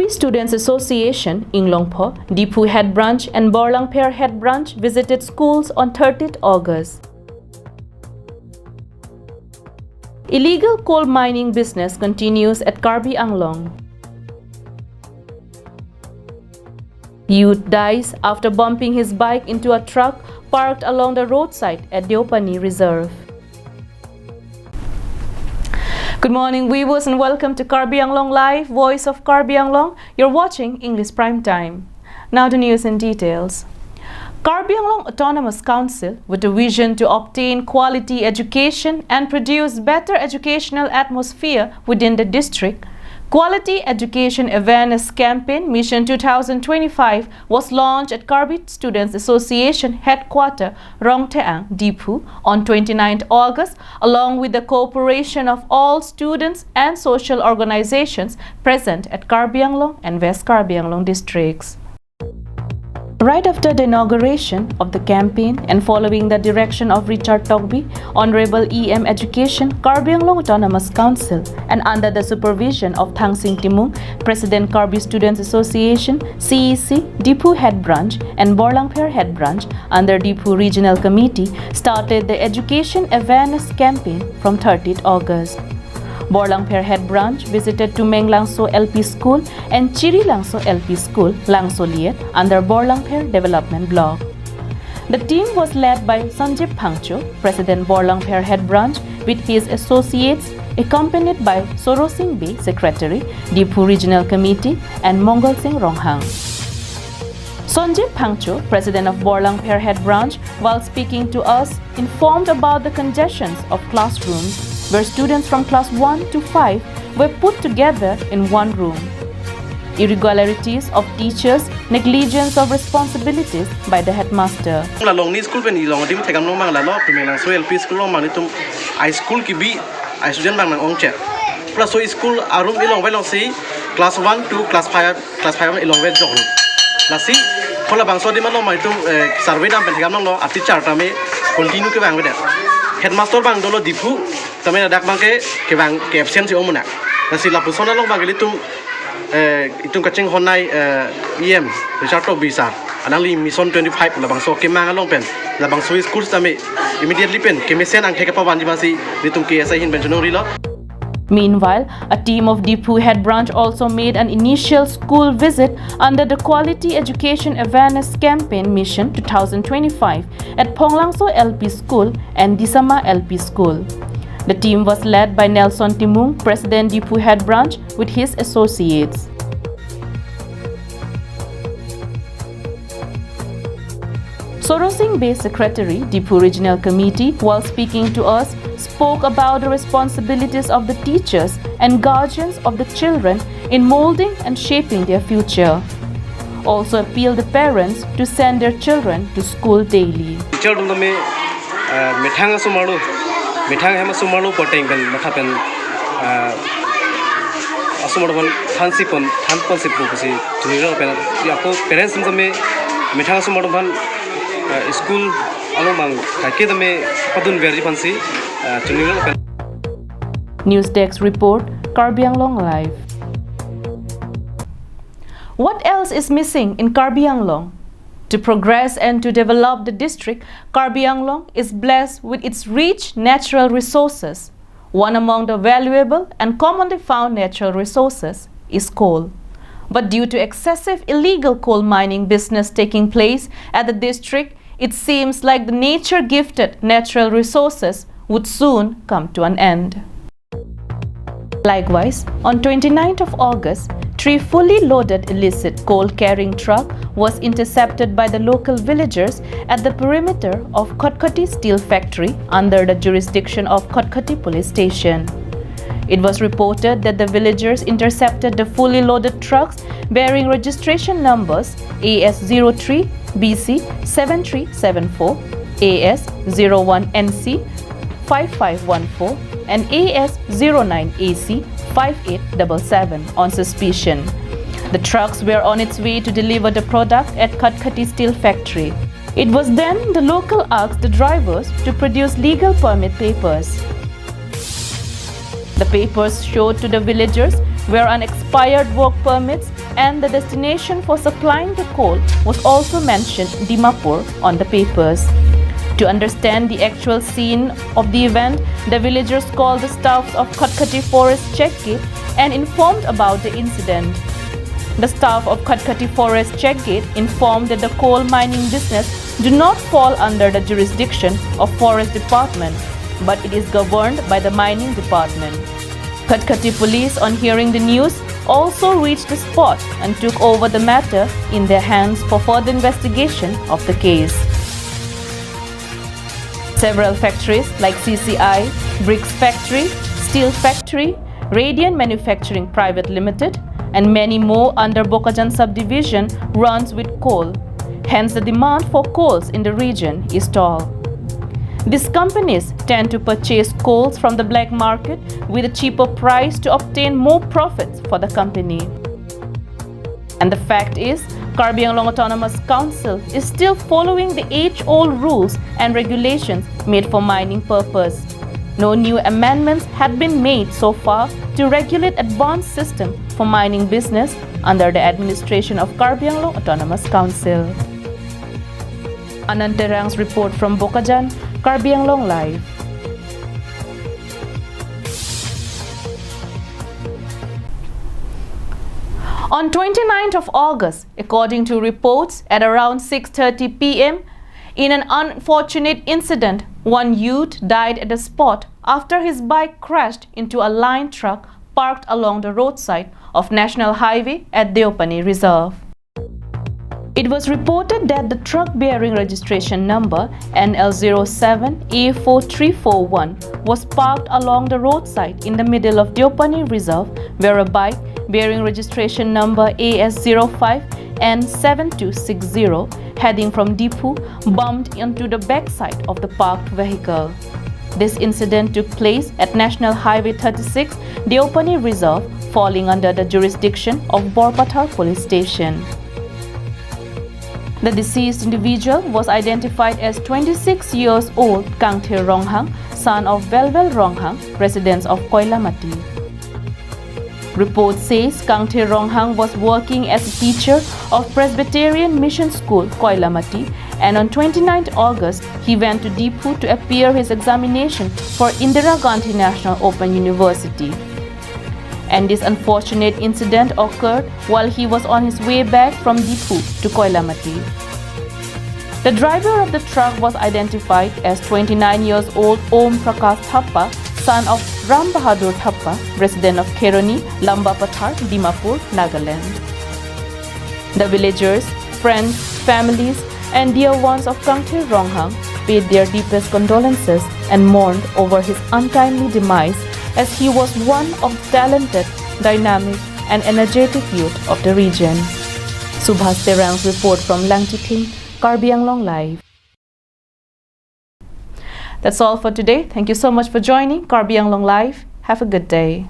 Karbi Students Association, Inglongpho, Dipu Head Branch and Borlangpher Head Branch visited schools on 30th August. Illegal coal mining business continues at Karbi Anglong. Youth dies after bumping his bike into a truck parked along the roadside at Deopani Reserve. Good morning, viewers, and welcome to Karbi Anglong Live, Voice of Karbi Anglong. You're watching English Prime Time. Now the news in details. Karbi Anglong Autonomous Council, with a vision to obtain quality education and produce better educational atmosphere within the district, Quality Education Awareness Campaign Mission 2025 was launched at Karbi Students Association Headquarters, Rongteang, Dipu on 29th August, along with the cooperation of all students and social organizations present at Karbi Anglong and West Karbi Anglong districts. Right after the inauguration of the campaign and following the direction of Richard Togby, Honorable EM Education, Karbi Anglong Autonomous Council, and under the supervision of Thang Sing Timung, President Karbi Students Association, CEC, Dipu Head Branch, and Borlangpher Head Branch, under Dipu Regional Committee, started the Education Awareness Campaign from 30th August. Borlangpher Head Branch visited Tumeng Langso LP School and Chiri Langso LP School, Langso Liet, under Borlangpher Development Block. The team was led by Sanjip Phangcho, President Borlangpher Head Branch, with his associates, accompanied by Soro Singh Bey, Secretary, Dipu Regional Committee, and Mongol Singh Ronghang. Sanjip Phangcho, President of Borlangpher Head Branch, while speaking to us, informed about the congestions of classrooms where students from class 1 to 5 were put together in one room. Irregularities of teachers, negligence of responsibilities by the headmaster. Long ni school pen long tim thekam long mang la lo tumeng lang so LP school long mang ni tum I school ki bi I student mang nang ong chet plus so school arum ilong vai long si class 1 to class 5 ilong vai jong la si khola bang so di man long mang tum survey dam pen thekam long lo ati char ta me continue ke bang ve headmaster bang dolo dipu tame dak bang ke bang ke absent si omuna la si la pusona long bang li tum itung kaching honai EM Richard to bisa anang li mission 25 la bang so ke mang long pen la bang so school tame immediately pen ke mesen ang theka pawan jimasi litum ke sa hin benjono ri lo. Meanwhile, a team of Dipu Head Branch also made an initial school visit under the Quality Education Awareness Campaign Mission 2025 at Ponglangso LP School and Disama LP School. The team was led by Nelson Timung, President Dipu Head Branch, with his associates. Soro Singh Bey, Secretary, Dipu Regional Committee, while speaking to us, spoke about the responsibilities of the teachers and guardians of the children in molding and shaping their future. Also appealed the parents to send their children to school daily. Mithang hema sumalu poteng ben mathapen asumodon thansipon thanponsipu kusi tuniro pen yapo parents me mithang sumodon ban school alomang kakedame padun verji pansi tuniro pen. News Desk report, Karbi Anglong Live. What else is missing in Karbi Anglong? To progress and to develop the district, Karbi Anglong is blessed with its rich natural resources. One among the valuable and commonly found natural resources is coal. But due to excessive illegal coal mining business taking place at the district, it seems like the nature-gifted natural resources would soon come to an end. Likewise, on 29th of August, 3 fully loaded illicit coal-carrying truck was intercepted by the local villagers at the perimeter of Kotkoti Steel Factory under the jurisdiction of Kotkoti Police Station. It was reported that the villagers intercepted the fully loaded trucks bearing registration numbers AS03 BC 7374, AS01NC 5514 and AS09AC 5877 on suspicion. The trucks were on its way to deliver the product at Kotkoti Steel Factory. It was then the local asked the drivers to produce legal permit papers. The papers showed to the villagers were unexpired work permits and the destination for supplying the coal was also mentioned Dimapur on the papers. To understand the actual scene of the event, the villagers called the staffs of Khatkati Forest check gate and informed about the incident. The staff of Khatkati Forest check gate informed that the coal mining business do not fall under the jurisdiction of Forest Department, but it is governed by the Mining Department. Khatkati police, on hearing the news, also reached the spot and took over the matter in their hands for further investigation of the case. Several factories like CCI, Bricks Factory, Steel Factory, Radiant Manufacturing Private Limited, and many more under Bokajan subdivision runs with coal. Hence, the demand for coals in the region is tall. These companies tend to purchase coals from the black market with a cheaper price to obtain more profits for the company. And the fact is, Karbi Anglong Autonomous Council is still following the age-old rules and regulations made for mining purpose. No new amendments had been made so far to regulate advanced system for mining business under the administration of Karbi Anglong Autonomous Council. Ananterang's report from Bokajan, Karbi Anglong Live. On 29th of August, according to reports, at around 6:30 p.m., in an unfortunate incident, one youth died at the spot after his bike crashed into a line truck parked along the roadside of National Highway at Deopani Reserve. It was reported that the truck bearing registration number NL07A4341 was parked along the roadside in the middle of Deopani Reserve, where a bike bearing registration number AS05N7260 heading from Dipu bumped into the backside of the parked vehicle. This incident took place at National Highway 36, Deopani Reserve, falling under the jurisdiction of Borpathar Police Station. The deceased individual was identified as 26 years old Kangthir Ronghang, son of Velvel Ronghang, resident of Koilamati. Report says Kangthir Ronghang was working as a teacher of Presbyterian Mission School, Koilamati, and on 29 August, he went to Dipu to appear his examination for Indira Gandhi National Open University. And this unfortunate incident occurred while he was on his way back from Dipu to Koilamati. The driver of the truck was identified as 29 years old Om Prakash Thappa, son of Ram Bahadur Thappa, resident of Kheroni, Lambapathar, Dimapur, Nagaland. The villagers, friends, families, and dear ones of Kangthir Ronghang paid their deepest condolences and mourned over his untimely demise, as he was one of the talented, dynamic, and energetic youth of the region. Subhas Terang's report from Langchiting, Karbi Anglong Live. That's all for today. Thank you so much for joining Karbi Anglong Live. Have a good day.